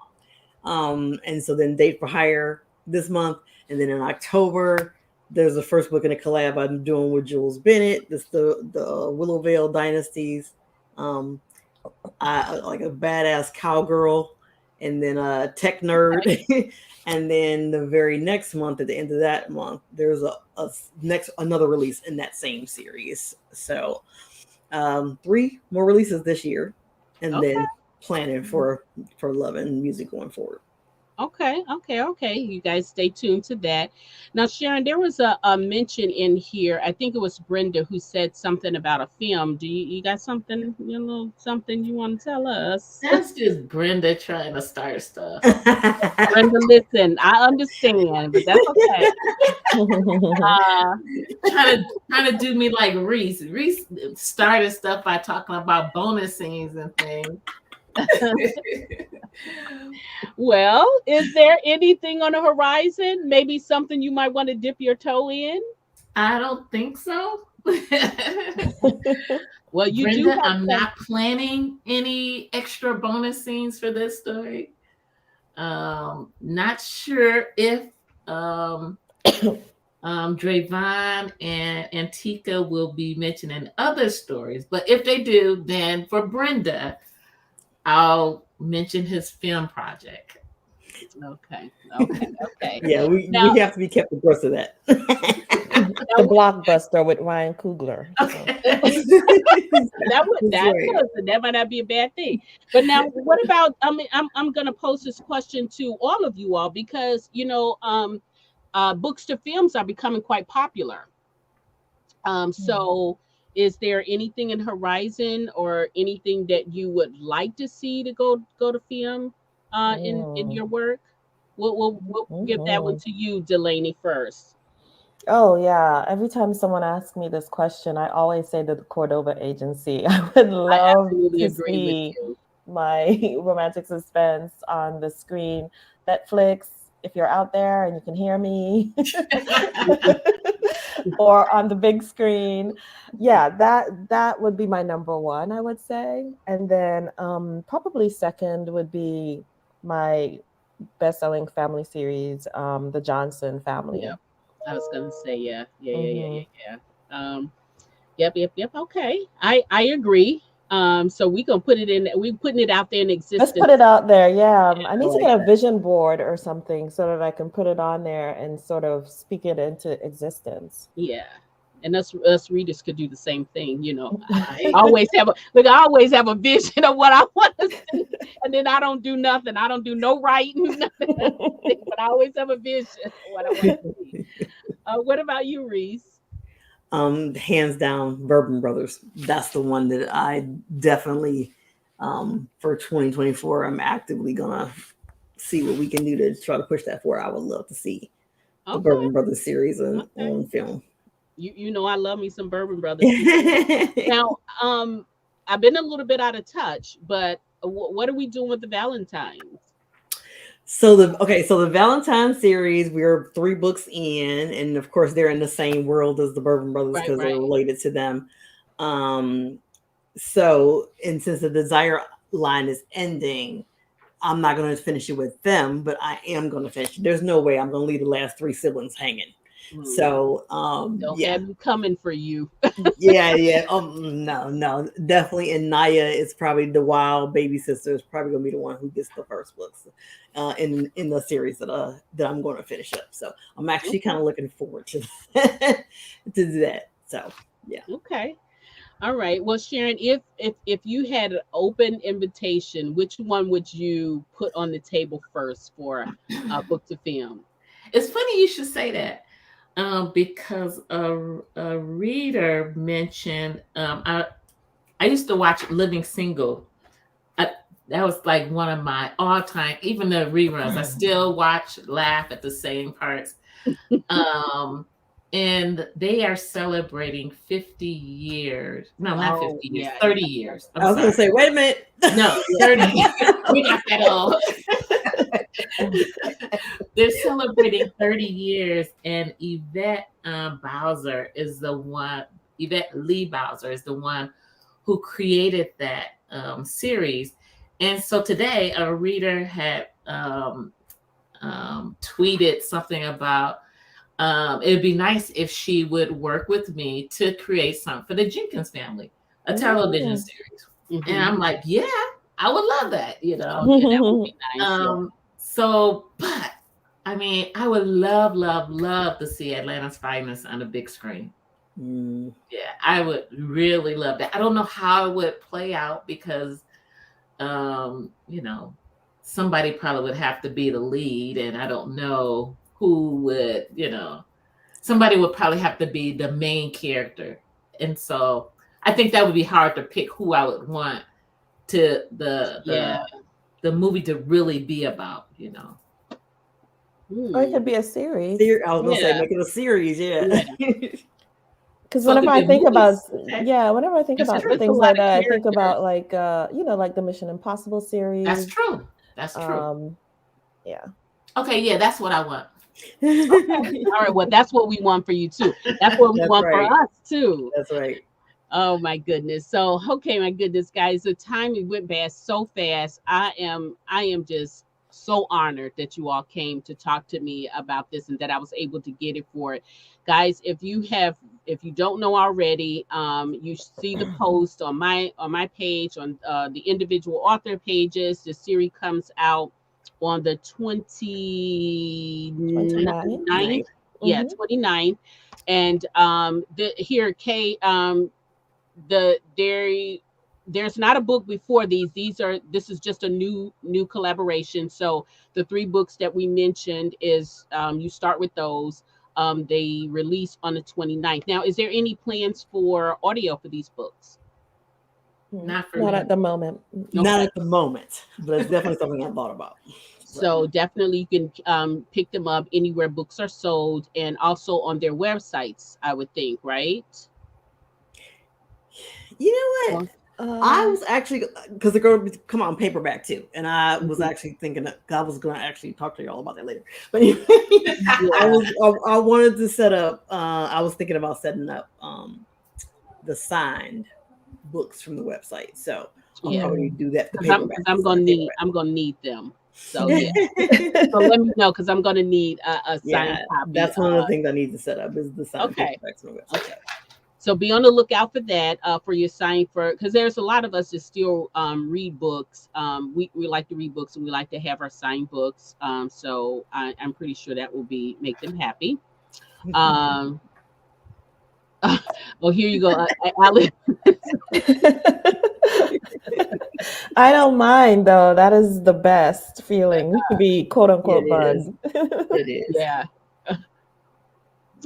month. And so then Date for Hire this month, and then in October there's the first book in a collab I'm doing with Jules Bennett. This the Willowvale Dynasties. I like a badass cowgirl, and then a tech nerd. Okay. And then the very next month, at the end of that month, there's another release in that same series. So 3 more releases this year, and then planning for love and music going forward. Okay. You guys stay tuned to that. Now, Sharon, there was a mention in here. I think it was Brenda who said something about a film. Do you got something, something you want to tell us? That's just Brenda trying to start stuff. Brenda, listen, I understand, but that's okay. Uh, Trying to do me like Reese. Reese started stuff by talking about bonus scenes and things. well, is there anything on the horizon? Maybe something you might want to dip your toe in? I don't think so. Well, you do Brenda, have I'm some. not planning any extra bonus scenes for this story. Not sure if um, Drayvon and Antika will be mentioning other stories, but if they do, then for Brenda, I'll mention his film project. Okay. Yeah, Now, we have to be kept abreast of that. The blockbuster with Ryan Coogler. So. Okay. that might not be a bad thing. But now, what about? I mean, I'm gonna pose this question to all of you all because books to films are becoming quite popular. So is there anything in horizon or anything that you would like to see to go to film in your work? We'll give that one to you, Delaney, first. Oh yeah. Every time someone asks me this question, I always say the Cordova Agency. I would I love absolutely to agree with see you. my romantic suspense on the screen. Netflix, if you're out there and you can hear me, or on the big screen. Yeah, that would be my number one, I would say. And then probably second would be my best-selling family series, The Johnson Family. Yep. I was gonna say Hmm. yeah. Yep. Okay. I agree. So we gonna put it in. We putting it out there in Let's existence. put it out there. Yeah, I I need to like get a that. vision board or something so that I can put it on there and sort of speak it into existence. Yeah. And us readers could do the same thing. Right. I always have a look. I always have a vision of what I want to see, and then I don't do nothing. I don't do no writing, nothing, but I always have a vision of what I want to see. What about you, Reese? Hands down, Bourbon Brothers. That's the one that I definitely, for 2024, I'm actively gonna see what we can do to try to push that forward. I would love to see the Okay, Bourbon Brothers series okay. on film. You know I love me some Bourbon Brothers too. Now, I've been a little bit out of touch, but what are we doing with the Valentines? So the Valentine series, we're 3 books in, and of course they're in the same world as the Bourbon Brothers Right, because they're right. related to them. Um, and since the Desire line is ending, I'm not going to finish it with them, but I am going to finish it. There's no way I'm going to leave the last 3 siblings hanging. Hmm. So Don't yeah, have you coming for you. yeah. No, definitely. And Naya is probably the wild baby sister is probably gonna be the one who gets the first books in the series that I'm going to finish up. So I'm actually kind Okay, of looking forward to to do that. So yeah. okay. All right. Well, Sharon, if you had an open invitation, which one would you put on the table first for book to film? It's funny you should say that because a reader mentioned I used to watch Living Single. I, that was like one of my all time, even the reruns. I still watch, laugh at the same parts. Um, and they are celebrating 50 years. No, not Oh 50 years, yeah, 30 years. I'm I was gonna sorry. say, wait a minute. No, yeah. 30 years. We're not that old. They're celebrating 30 years, and Yvette Bowser is the one, Yvette Lee Bowser is the one who created that series. And so today, a reader had tweeted something about it'd be nice if she would work with me to create something for the Jenkins family, a television Mm. series. And Hmm. I'm like, yeah, I would love that, you Oh know. yeah, that would be nice. Yeah. So, but I mean, I would love, love, love to see Atlanta's Finest on the big screen. Mm, Yeah, I would really love that. I don't know how it would play out because, you know, somebody probably would have to be the lead, and I don't know who would, somebody would probably have to be the main character. And so I think that would be hard to pick who I would want to the movie to really be about, Or it could be a series. I was gonna say make it a series, Because So it whenever could I be think about, movies. Okay. whenever I think That's about true. things That's a like lot of that, I think characters. about like the Mission Impossible series. That's true. That's true. Yeah. Okay, yeah, that's what I want. All right, well, that's what we want for you too. That's what we That's want right. for us too. That's right. Oh my goodness. So, okay, my goodness, guys, the time went past so fast. I am just so honored that you all came to talk to me about this and that I was able to get it for it. Guys, if you don't know already, you see the post on my page, on the individual author pages. The series comes out on the 29th. Yeah, 29th. And here, Kay, there's not a book before these. This is just a new collaboration. So the 3 books that we mentioned is you start with those. They release on the 29th. Now, is there any plans for audio for these books? Not at the moment. Okay. Not at the moment, but it's definitely something I thought about. So definitely you can pick them up anywhere books are sold, and also on their websites, I would think, right? You know what? I was actually, because they're going to come out in paperback too, and I was actually thinking that I was going to actually talk to y'all about that later. But anyway, I wanted to set up. I was thinking about setting up the signed books from the website, so I'll probably do that. I'm gonna need them. So yeah, so let me know, because I'm gonna need a signed copy. That's one of the things I need to set up is the signed paperbacks from the website. Okay. So be on the lookout for that, for your sign, because there's a lot of us that still read books. We like to read books, and we like to have our signed books. So I'm pretty sure that will make them happy. Well, here you go, Alex. I don't mind though. That is the best feeling to be quote unquote bugged. It is. Yeah.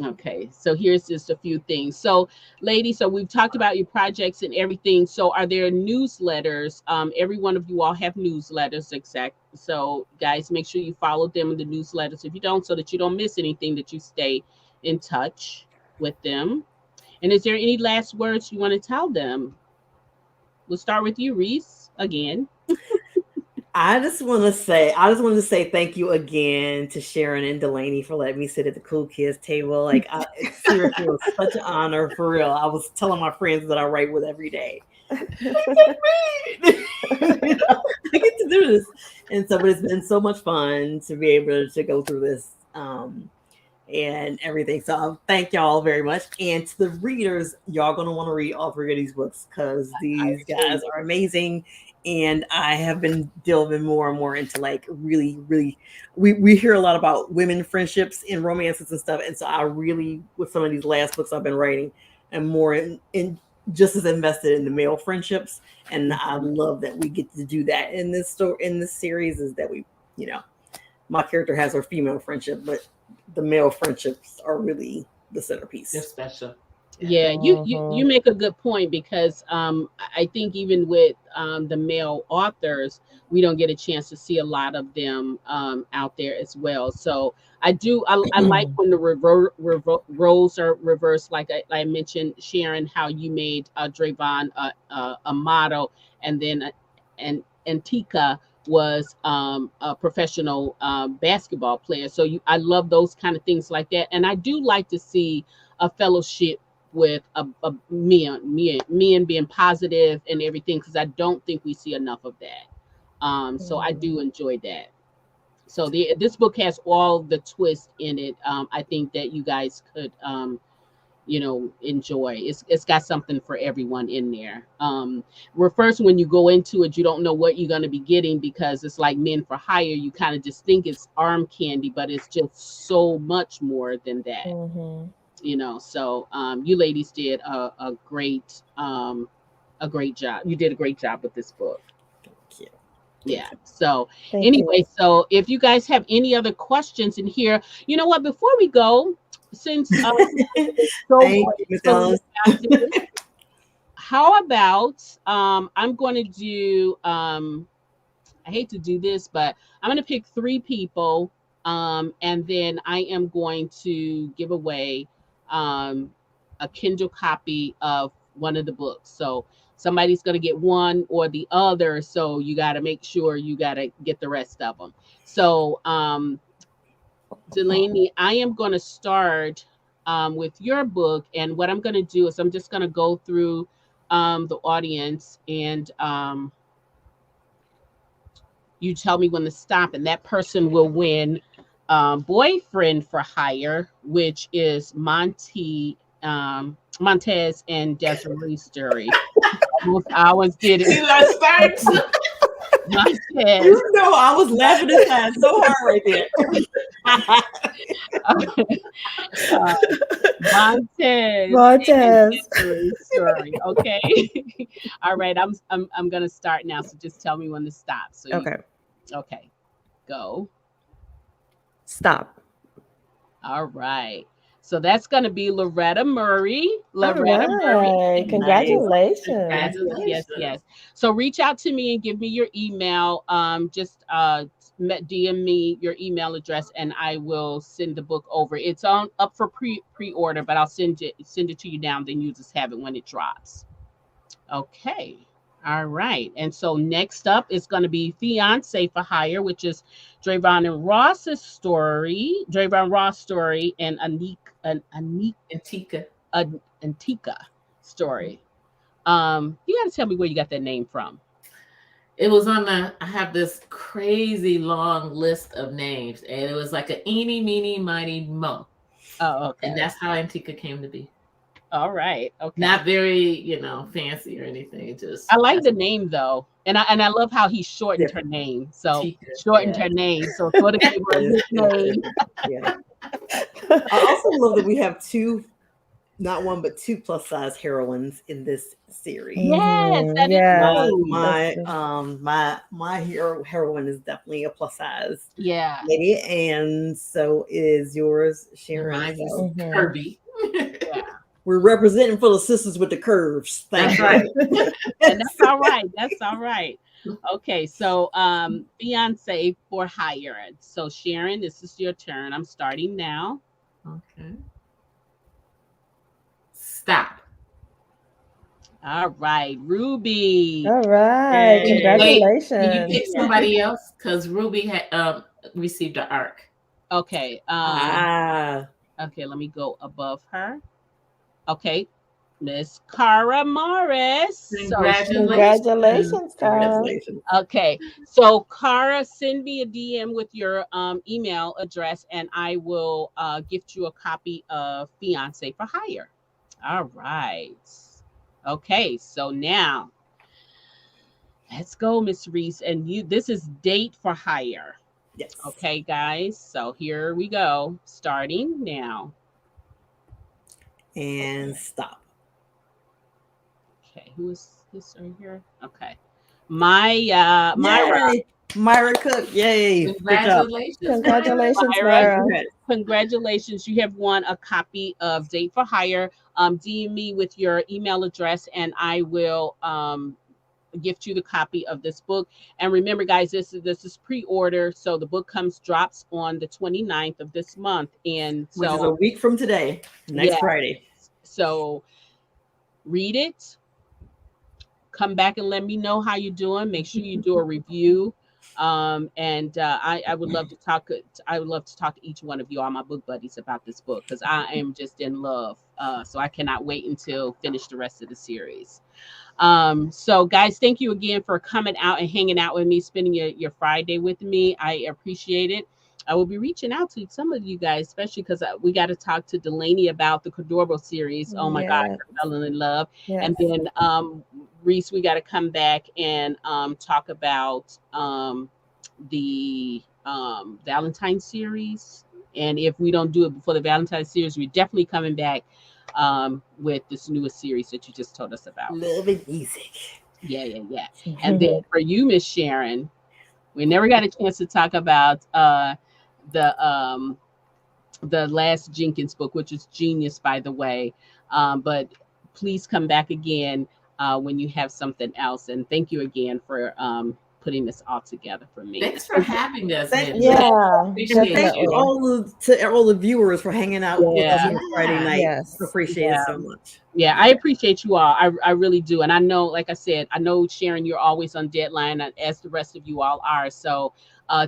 Okay, so here's just a few things. So, ladies, so we've talked about your projects and everything. So, are there newsletters? Every one of you all have newsletters, exact. So, guys, make sure you follow them in the newsletters if you don't, so that you don't miss anything, that you stay in touch with them. And is there any last words you want to tell them? We'll start with you, Reese, again. I just want to say thank you again to Sharon and Delaney for letting me sit at the Cool Kids table. Like, it seriously was such an honor, for real. I was telling my friends that I write with every day, I get to do this, and so, but it's been so much fun to be able to go through this and everything. So thank y'all very much, and to the readers, y'all gonna want to read all 3 of these books, because these guys are amazing. And I have been delving more and more into, like, really, we hear a lot about women friendships in romances and stuff. And so I really, with some of these last books I've been writing, am more in just as invested in the male friendships. And I love that we get to do that in this story, in this series, is that we, my character has her female friendship, but the male friendships are really the centerpiece. They're special. Yeah, you make a good point, because I think even with the male authors, we don't get a chance to see a lot of them out there as well. So I like when the roles are reversed, like I mentioned, Sharon, how you made Drayvon a model, and then Antika was a professional basketball player. So I love those kind of things like that, and I do like to see a fellowship with a men being positive and everything, because I don't think we see enough of that. So I do enjoy that. So this book has all the twists in it. I think that you guys could enjoy. It's got something for everyone in there. First, when you go into it, you don't know what you're going to be getting, because it's like Men for Hire. You kind of just think it's arm candy, but it's just so much more than that. So you ladies did a great job. You did a great job with this book. Thank you. Yeah. So Thank anyway, you. so if you guys have any other questions in here, you know what? Before we go, since so Thank great, you, Miss so Ellis. reactive, how about I'm going to do I hate to do this, but I'm going to pick 3 people, and then I am going to give away a Kindle copy of one of the books. So somebody's going to get one or the other. So you got to make sure you got to get the rest of them. So, Delaney, I am going to start with your book. And what I'm going to do is I'm just going to go through the audience and you tell me when to stop, and that person will win Boyfriend for Hire, which is Montez and Desiree's story. I almost did See it. that start? Montez. You know, I was laughing at that so hard right there. Montez. Montez. Story. Okay. All right. I'm gonna start now. So just tell me when to stop. So Okay. Okay. Go. Stop. All right. So that's gonna be Loretta Murray. All right. Congratulations. Yes, yes. So reach out to me and give me your email. Just DM me your email address and I will send the book over. It's up for pre-order, but I'll send it to you now. Then you just have it when it drops. Okay. All right. And so next up is going to be Fiance for Hire, which is Drayvon and Ross's story, Drayvon Ross story, and Antika. Antika story. You got to tell me where you got that name from. It was I have this crazy long list of names, and it was like a eeny, meeny, miny, mo. Oh, okay. And that's how Antika came to be. All right. Okay. Not very, fancy or anything. Just I like the name though, and I love how he shortened her name. So shortened her name. So sort of gave her a name. Yeah. I also love that we have not one but 2 plus size heroines in this series. Yes, that is true. My heroine is definitely a plus size lady, and so is yours, Sharon. Mine is curvy. Yeah. We're representing for the sisters with the curves. That's right. And that's all right. That's all right. Okay, so Fiance for Hire. So Sharon, this is your turn. I'm starting now. Okay. Stop. All right, Ruby. All right. Congratulations. Can you pick somebody else? Because Ruby had received an ARC. Okay. Okay, let me go above her. Okay, Miss Cara Morris. Congratulations, Cara. Okay, so Cara, send me a DM with your email address, and I will gift you a copy of Fiance for Hire. All right. Okay, so now let's go, Miss Reese, and this is Date for Hire. Yes. Okay, guys. So here we go. Starting now. And stop. Okay, who is this right here? Okay. Myra Cook. Yay. Congratulations. Myra. Congratulations. You have won a copy of Date for Hire. DM me with your email address and I will gift you the copy of this book. And remember, guys, this is pre-order. So the book drops on the 29th of this month. And so which is a week from today, next Friday. So read it. Come back and let me know how you're doing. Make sure you do a review. I would love to talk. I would love to talk to each one of you, all my book buddies, about this book because I am just in love. So I cannot wait until finish the rest of the series. So guys, thank you again for coming out and hanging out with me, spending your Friday with me. I appreciate it. I will be reaching out to some of you guys, especially because we got to talk to Delaney about the Cordorbo series. Oh my God, I fell in love. Yes. And then Reese, we got to come back and talk about the Valentine series. And if we don't do it before the Valentine series, we're definitely coming back with this newest series that you just told us about. Love and music. Yeah. And then for you, Miss Sharon. We never got a chance to talk about the last Jenkins book, which is genius, by the way. But please come back again when you have something else. And thank you again for putting this all together for me. Thanks for having us. Thank Mandy. you. Yeah, Appreciate And thank you definitely. to all the viewers for hanging out with us Yeah. on Friday night. Yes. Appreciate it so much. Yeah, I appreciate you all. I really do. And I know, like I said, I know, Sharon, you're always on deadline, as the rest of you all are. So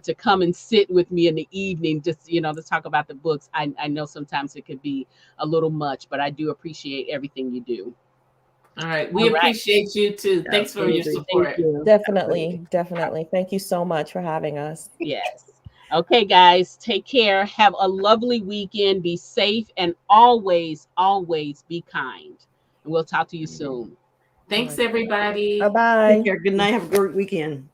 to come and sit with me in the evening, just, to talk about the books, I know sometimes it could be a little much, but I do appreciate everything you do. All right. We All right. appreciate you too. Thanks for your Absolutely. support. Thank you. Definitely. Thank you so much for having us. Yes. Okay, guys, take care. Have a lovely weekend. Be safe and always, always be kind. And we'll talk to you soon. Thanks, everybody. Bye-bye. Take care. Good night. Have a great weekend.